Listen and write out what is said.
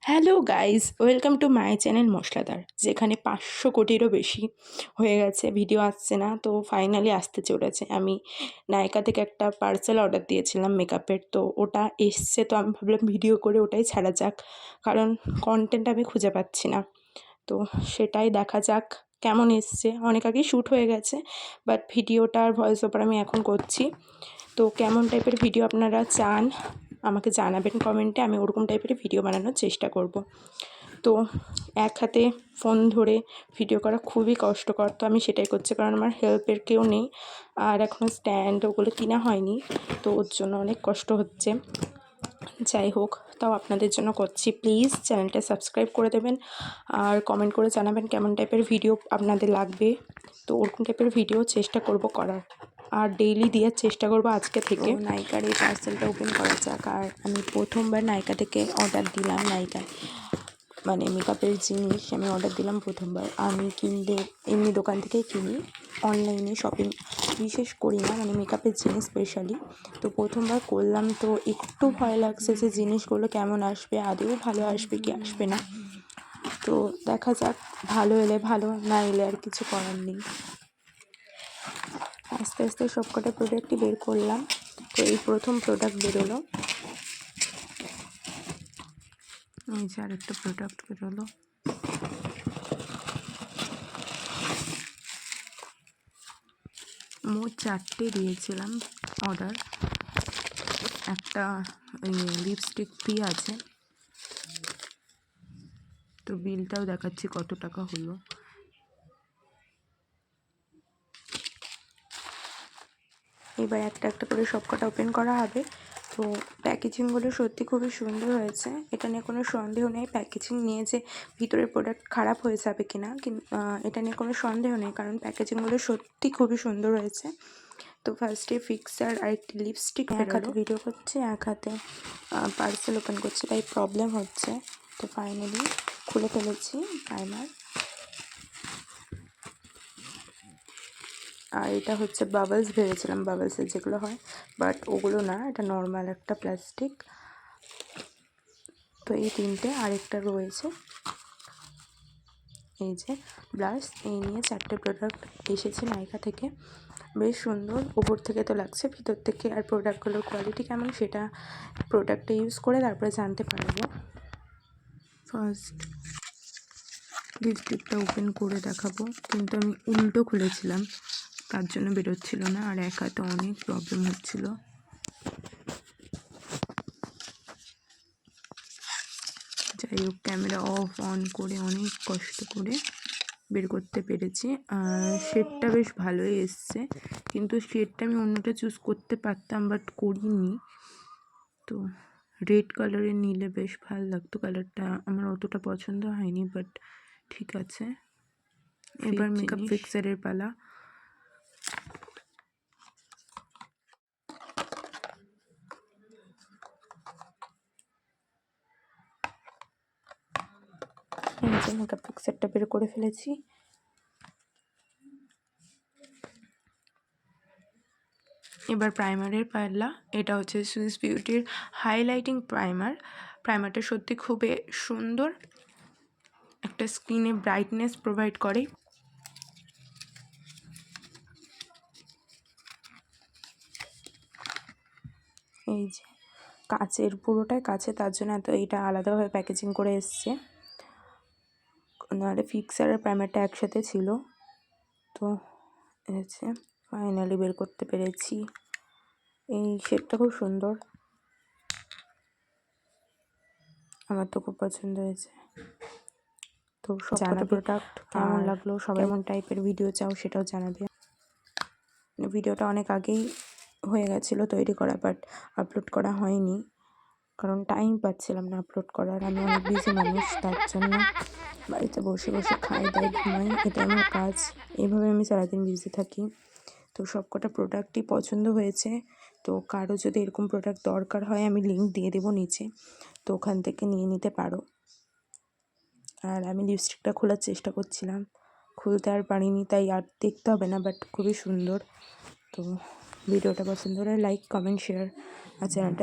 Hello guys, welcome to my channel মশলাদার, যেখানে 500 কোটিরও বেশি হয়ে গেছে ভিডিও আসছে না। তো ফাইনালি আসতে চলেছে। আমি নায়িকা থেকে একটা পার্সেল অর্ডার দিয়েছিলাম মেকআপের, তো ওটা এসছে। তো আমি ভাবলাম ভিডিও করে ওটাই ছাড়া যাক, কারণ কন্টেন্ট আমি খুঁজে পাচ্ছি না। তো সেটাই দেখা যাক কেমন এসছে। অনেক আগেই শ্যুট হয়ে গেছে, বাট ভিডিওটার ভয়েস ওভার আমি এখন করছি। তো কেমন টাইপের ভিডিও আপনারা চান আমাকে জানাবেন কমেন্টে, আমি ওরকম টাইপের ভিডিও বানানোর চেষ্টা করব। তো এক হাতে ফোন ধরে ভিডিও করা খুবই কষ্টকর, তো আমি সেটাই করছি, কারণ আমার হেল্পের কেউ নেই, আর এখনও স্ট্যান্ড ওগুলো কিনা হয়নি, তো ওর জন্য অনেক কষ্ট হচ্ছে। যাই হোক, তাও আপনাদের জন্য করছি। প্লিজ চ্যানেলটা সাবস্ক্রাইব করে দেবেন, আর কমেন্ট করে জানাবেন কেমন টাইপের ভিডিও আপনাদের লাগবে। তো ওরকম টাইপের ভিডিও চেষ্টা করব করার, আর ডেইলি দেওয়ার চেষ্টা করব আজকে থেকে। নায়িকার এই পার্সেলটা ওপেন করা যাক। আর আমি প্রথমবার নায়িকা থেকে অর্ডার দিলাম, নায়িকা মানে মেকআপের জিনিস আমি অর্ডার দিলাম প্রথমবার। আমি কিনলে এমনি দোকান থেকেই কিনি, অনলাইনে শপিং বিশেষ করি না, মানে মেকআপের জিনিস স্পেশালি। তো প্রথমবার করলাম, তো একটু ভয় লাগছে যে জিনিসগুলো কেমন আসবে, আদৌ ভালো আসবে কি আসবে না। তো দেখা যাক, ভালো এলে ভালো, না এলে আর কিছু করার নেই। আস্তে আস্তে সবকটা প্রোডাক্টই বের করলাম। তো এই প্রথম প্রোডাক্ট বেরোলো, এই যে আরেকটা প্রোডাক্ট বেরোলো। মোট 4টে দিয়েছিলাম অর্ডার, একটা লিপস্টিক ফ্রি আছে। তো বিলটাও দেখাচ্ছি কত টাকা হলো। এবার একটা একটা করে সবকটা ওপেন করা হবে। তো প্যাকেজিংগুলো সত্যি খুবই সুন্দর হয়েছে, এটা নিয়ে কোনো সন্দেহ নেই। প্যাকেজিং নিয়ে যে ভিতরের প্রোডাক্ট খারাপ হয়ে যাবে কি না, এটা নিয়ে কোনো সন্দেহ নেই, কারণ প্যাকেজিংগুলো সত্যি খুবই সুন্দর হয়েছে। তো ফার্স্টে ফিক্সার আর একটি লিপস্টিক, এক হাতে ভিডিও করছে, এক হাতে পার্সেল ওপেন করছে, তাই প্রবলেম হচ্ছে। তো ফাইনালি খুলে ফেলেছি প্রাইমার। আর এটা হচ্ছে বাবলস, ভেবেছিলাম বাবলসের যেগুলো হয়, বাট ওগুলো না, এটা নর্মাল একটা প্লাস্টিক। তো এই তিনটে, আরেকটা রয়েছে এই যে ব্লাশ। এই নিয়ে 4টে প্রোডাক্ট এসেছে নায়িকা থেকে। বেশ সুন্দর, উপর থেকে তো লাগছে, ভিতর থেকে আর প্রোডাক্টগুলোর কোয়ালিটি কেমন সেটা প্রোডাক্টটা ইউজ করে তারপরে জানতে পারবো। ফার্স্ট লিপস্টিকটা ওপেন করে দেখাবো, কিন্তু আমি উল্টো খুলেছিলাম, তার জন্য বেরোচ্ছিল না, আর এক হাতে অনেক প্রবলেম হচ্ছিল। যাই হোক, ক্যামেরা অফ অন করে অনেক কষ্ট করে বের করতে পেরেছি। শেডটা বেশ ভালোই এসছে, কিন্তু শেডটা আমি অন্যটা চুজ করতে পারতাম, বাট করিনি। তো রেড কালারের নিলে বেশ ভালো লাগতো, কালারটা আমার অতটা পছন্দ হয়নি, বাট ঠিক আছে। এবার মেকআপ ফিক্সারের পালা। এই যে মেকআপ ফিক্সারটা বের করে ফেলেছি। এবার প্রাইমারের পাল্লা। এটা হচ্ছে সুইস বিউটির হাইলাইটিং প্রাইমার। প্রাইমারটা সত্যি খুবই সুন্দর, একটা স্কিনে ব্রাইটনেস প্রোভাইড করে। এই যে কাচের, পুরোটাই কাছে, তার জন্য এত এইটা আলাদাভাবে প্যাকেজিং করে এসছে, নাহলে ফিক্সার আর প্রাইমারটা একসাথে ছিল। তো হচ্ছে ফাইনালি বের করতে পেরেছি। এই শেডটা খুব সুন্দর, আমার তো খুব পছন্দ হয়েছে। তো জানাবে প্রোডাক্ট কেমন লাগলো, সবাই কেমন টাইপের ভিডিও চাও সেটাও জানাবে। ভিডিওটা অনেক আগেই হয়ে গেছিলো তৈরি করা, বাট আপলোড করা হয়নি, কারণ টাইম পাচ্ছিলাম না আপলোড করার। আমি অনেক বিজি মানুষ, তার জন্য বাড়িতে বসে বসে খাই দাই ঘুমাই, এটা আমার কাজ, এইভাবে আমি সারাদিন বিজি থাকি। তো সবকটা প্রোডাক্টই পছন্দ হয়েছে। তো কারো যদি এরকম প্রোডাক্ট দরকার হয় আমি লিঙ্ক দিয়ে দেবো নিচে, তো ওখান থেকে নিয়ে নিতে পারো। আর আমি লিপস্টিকটা খোলার চেষ্টা করছিলাম, খুলতে আর পারিনি, তাই আর দেখতে হবে না, বাট খুবই সুন্দর। তো ভিডিওটা পছন্দ হলে লাইক, কমেন্ট, শেয়ার, আর চ্যানেলটা